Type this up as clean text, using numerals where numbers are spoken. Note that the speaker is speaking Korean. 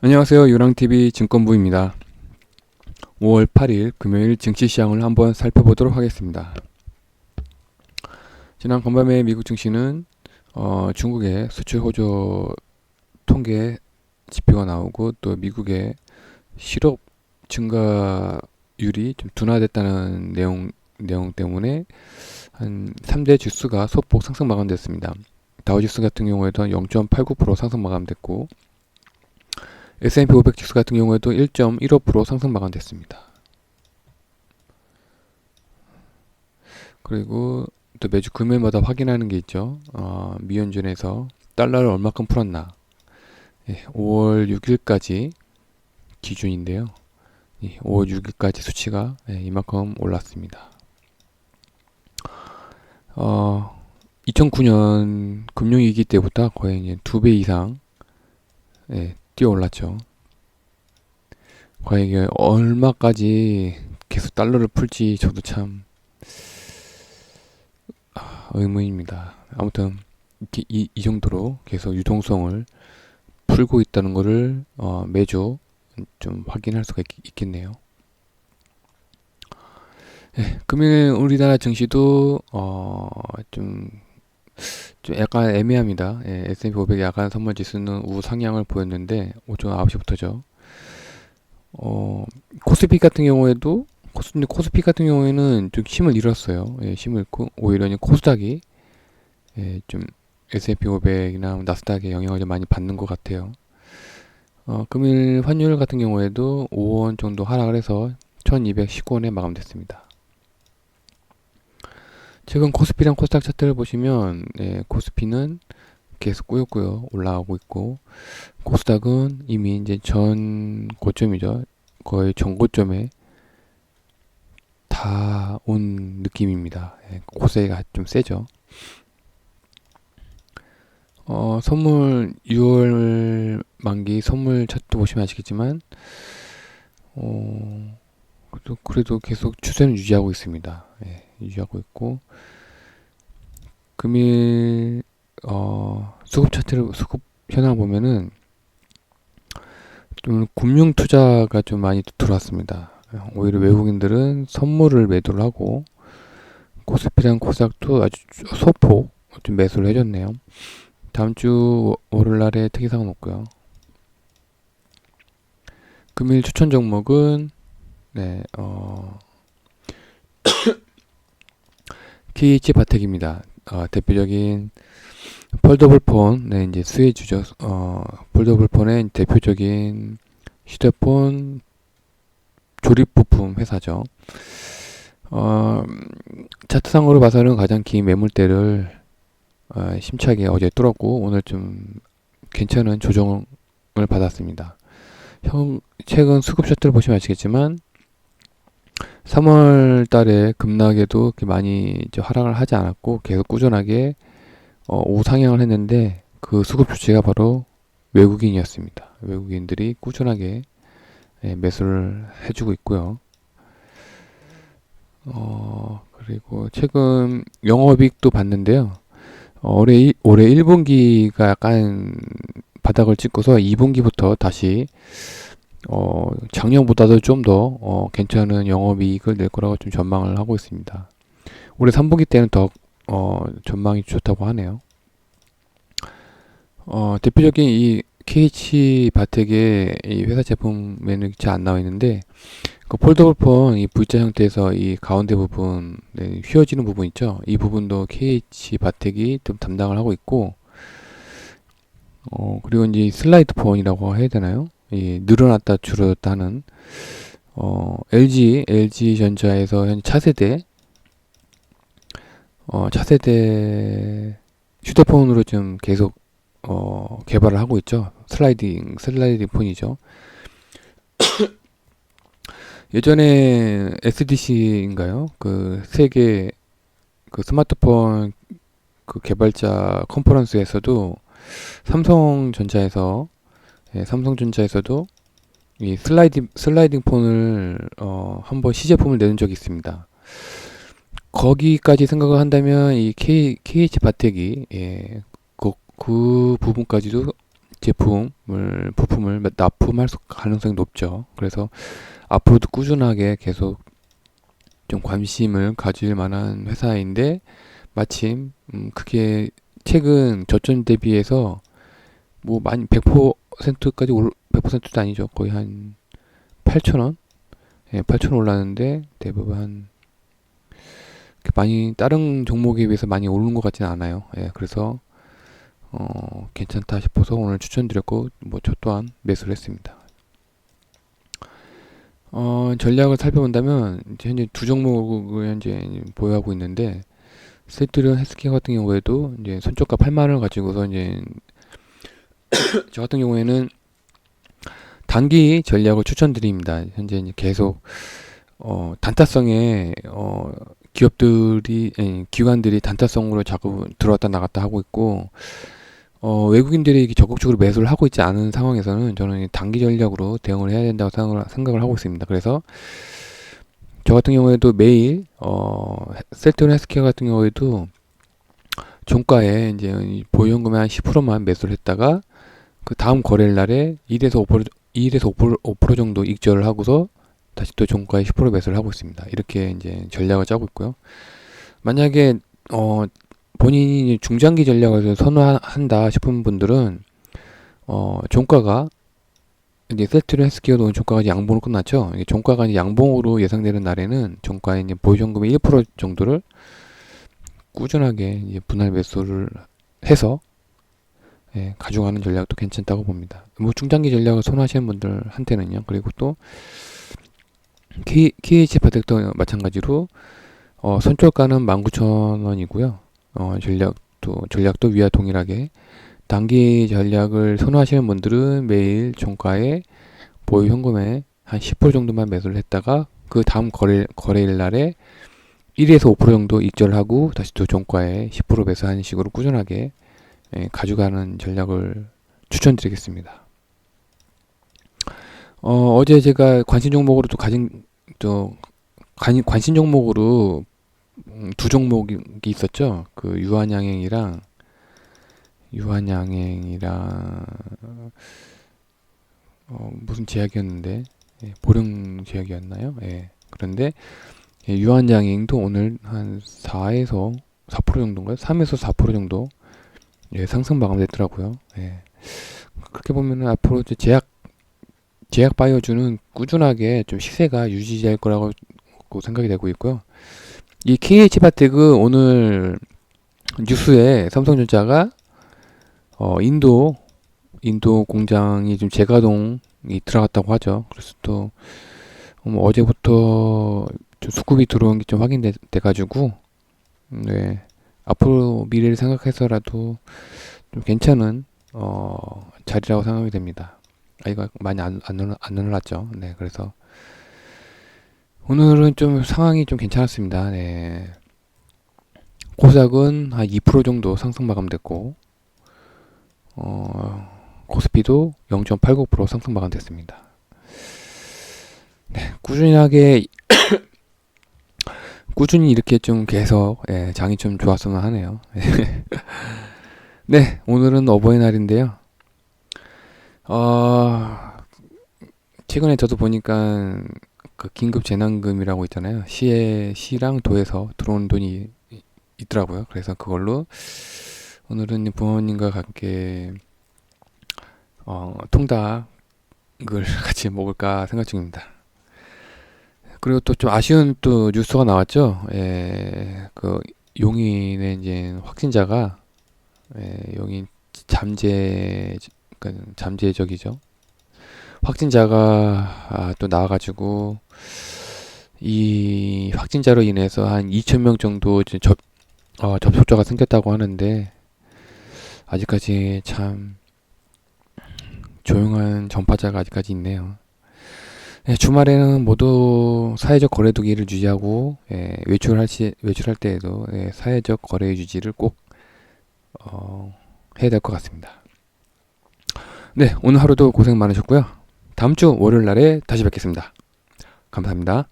안녕하세요. 유랑TV 증권부입니다. 5월 8일 금요일 증시시장을 한번 살펴보도록 하겠습니다. 지난 간밤에 미국 증시는 중국의 수출 호조 통계 지표가 나오고 또 미국의 실업 증가율이 좀 둔화됐다는 내용 때문에 한 3대 지수가 소폭 상승 마감됐습니다. 다우지수 같은 경우에도 0.89% 상승 마감됐고 S&P 500 지수 같은 경우에도 1.15% 상승 마감됐습니다. 그리고 또 매주 금요일마다 확인하는 게 있죠. 미연준에서 달러를 얼마큼 풀었나. 5월 6일까지 기준인데요. 5월 6일까지 수치가 이만큼 올랐습니다. 2009년 금융위기 때부터 거의 이제 2배 이상 뛰어 올랐죠. 과연 이게 얼마까지 계속 달러를 풀지 저도 참 의문입니다. 아무튼 이렇게 이 정도로 계속 유동성을 풀고 있다는 것을 매주 좀 확인할 수가 있겠네요. 금일 우리나라 증시도 좀 약간 애매합니다. S&P 500 야간 선물 지수는 우상향을 보였는데 오전 9시부터죠. 코스피 같은 경우에도 코스피 같은 경우에는 좀 힘을 잃었어요. 힘을 잃고 오히려 코스닥이 좀 S&P 500이나 나스닥의 영향을 좀 많이 받는 것 같아요. 금일 환율 같은 경우에도 5원 정도 하락을 해서 1219원에 마감됐습니다. 최근 코스피랑 코스닥 차트를 보시면 코스피는 계속 꾸역꾸역 올라가고 있고 코스닥은 이미 이제 전 고점이죠. 거의 전고점에 다 온 느낌입니다. 고세가 좀 세죠. 선물 6월 만기 선물 차트 보시면 아시겠지만 그래도 계속 추세는 유지하고 있습니다. 유지하고 있고 금일 수급 차트를 수급 현황 보면은 좀 금융 투자가 좀 많이 들어왔습니다. 오히려 외국인들은 선물을 매도를 하고 코스피랑 코스닥도 아주 소폭 좀 매수를 해줬네요. 다음 주 월요일날에 특이사항은 없고요. 금일 추천 종목은 KH 바텍입니다. 대표적인 폴더블 폰, 이제 수혜주죠. 폴더블 폰의 대표적인 휴대폰 조립 부품 회사죠. 차트상으로 봐서는 가장 긴 매물대를 심차게 어제 뚫었고 오늘 좀 괜찮은 조정을 받았습니다. 최근 수급 차트를 보시면 아시겠지만 3월 달에 급락에도 그렇게 많이 하락을 하지 않았고 계속 꾸준하게 우상향을 했는데 그 수급 주체가 바로 외국인이었습니다. 외국인들이 꾸준하게 매수를 해주고 있고요. 그리고 최근 영업이익도 봤는데요. 올해 1분기가 약간 바닥을 찍고서 2분기부터 다시 작년보다도 좀 더 괜찮은 영업이익을 낼 거라고 좀 전망을 하고 있습니다. 올해 3분기 때는 더 전망이 좋다고 하네요. 대표적인 이 KH 바텍의 이 회사 제품에는 잘 안 나와 있는데 그 폴더블 폰 이 V자 형태에서 이 가운데 부분 휘어지는 부분 있죠. 이 부분도 KH 바텍이 좀 담당을 하고 있고 그리고 이제 슬라이드 폰이라고 해야 되나요? 이 늘어났다 줄어들었다 하는 LG전자에서 현 차세대 휴대폰으로 좀 계속 개발을 하고 있죠. 슬라이딩 폰이죠. 예전에 SDC인가요? 그 세계 그 스마트폰 그 개발자 컨퍼런스에서도 삼성전자에서도 이 슬라이딩 폰을 한번 시제품을 내는 적이 있습니다. 거기까지 생각을 한다면 이 KH 바텍이 그 부분까지도 부품을 납품할 가능성이 높죠. 그래서 앞으로도 꾸준하게 계속 좀 관심을 가질 만한 회사인데, 마침 그게 최근 저점 대비해서 뭐 많이 100%까지 100%도 아니죠. 거의 한 8,000원? 예, 8,000원 올랐는데 대부분 한 많이 다른 종목에 비해서 많이 오른 것 같지는 않아요. 예, 그래서 괜찮다 싶어서 오늘 추천드렸고, 뭐 저 또한 매수를 했습니다. 전략을 살펴본다면 이제 현재 두 종목을 현재 보유하고 있는데, 셀트리온 헬스케어 같은 경우에도 이제 손절가 8만 원을 가지고서 이제 저 같은 경우에는 단기 전략을 추천드립니다. 현재 이제 계속 단타성의 기관들이 단타성으로 자꾸 들어왔다 나갔다 하고 있고, 외국인들이 적극적으로 매수를 하고 있지 않은 상황에서는 저는 단기 전략으로 대응을 해야 된다고 생각을 하고 있습니다. 그래서 저 같은 경우에도 매일 셀트리온 헬스케어 같은 경우에도 종가에 이제 보유현금의 한 10%만 매수를 했다가 그 다음 거래일 날에 1에서 5% 정도 익절을 하고서 다시 또 종가에 10% 매수를 하고 있습니다. 이렇게 이제 전략을 짜고 있고요. 만약에 본인이 중장기 전략을 선호한다 싶은 분들은 종가가 이제 셀트리온 헬스케어도 종가가 양봉으로 끝났죠. 이게 종가가 이제 양봉으로 예상되는 날에는 종가에 이제 보유현금의 1% 정도를 꾸준하게 이제 분할 매수를 해서 가져가는 전략도 괜찮다고 봅니다. 뭐 중장기 전략을 선호하시는 분들한테는요. 그리고 또 KH 바텍도 마찬가지로 선출가는 19,000원이고요. 전략도 위와 동일하게 단기 전략을 선호하시는 분들은 매일 종가에 보유 현금에 한 10% 정도만 매수를 했다가 그 다음 거래일 날에 1에서 5% 정도 익절하고 다시 또 종가에 10% 매수하는 식으로 꾸준하게 가져가는 전략을 추천드리겠습니다. 어제 제가 관심 종목으로 관심 종목으로 두 종목이 있었죠. 그 유한양행이랑 무슨 제약이었는데, 보령 제약이었나요? 그런데 유한양행도 오늘 한 4에서 4% 정도인가요? 3에서 4% 정도 상승 마감됐더라고요. 그렇게 보면은 앞으로 이제 제약 바이오주는 꾸준하게 좀 시세가 유지될 거라고 생각이 되고 있고요. 이 KH바텍은 오늘 뉴스에 삼성전자가 인도 공장이 좀 재가동이 들어갔다고 하죠. 그래서 또 어제부터 좀 수급이 들어온 게 좀 확인돼 가지고, 앞으로 미래를 생각해서라도 좀 괜찮은 자리라고 생각이 됩니다. 이거 많이 안 올랐죠. 그래서 오늘은 좀 상황이 좀 괜찮았습니다. 코스닥은 한 2% 정도 상승 마감됐고, 코스피도 0.89% 상승 마감됐습니다. 꾸준히 이렇게 좀 계속 장이 좀 좋았으면 하네요. 오늘은 어버이날인데요. 최근에 저도 보니까 그 긴급 재난금이라고 있잖아요. 시랑 도에서 들어온 돈이 있더라고요. 그래서 그걸로 오늘은 부모님과 함께 통닭을 같이 먹을까 생각 중입니다. 그리고 또 좀 아쉬운 또 뉴스가 나왔죠. 그 용인의 이제 확진자가 용인 잠재적이죠. 확진자가 또 나와가지고 이 확진자로 인해서 한 2,000명 정도 이제 접촉자가 생겼다고 하는데, 아직까지 참 조용한 전파자가 아직까지 있네요. 주말에는 모두 사회적 거리두기를 유지하고, 외출할 때에도 사회적 거리 유지를 꼭 해야 될 것 같습니다. 오늘 하루도 고생 많으셨고요. 다음 주 월요일 날에 다시 뵙겠습니다. 감사합니다.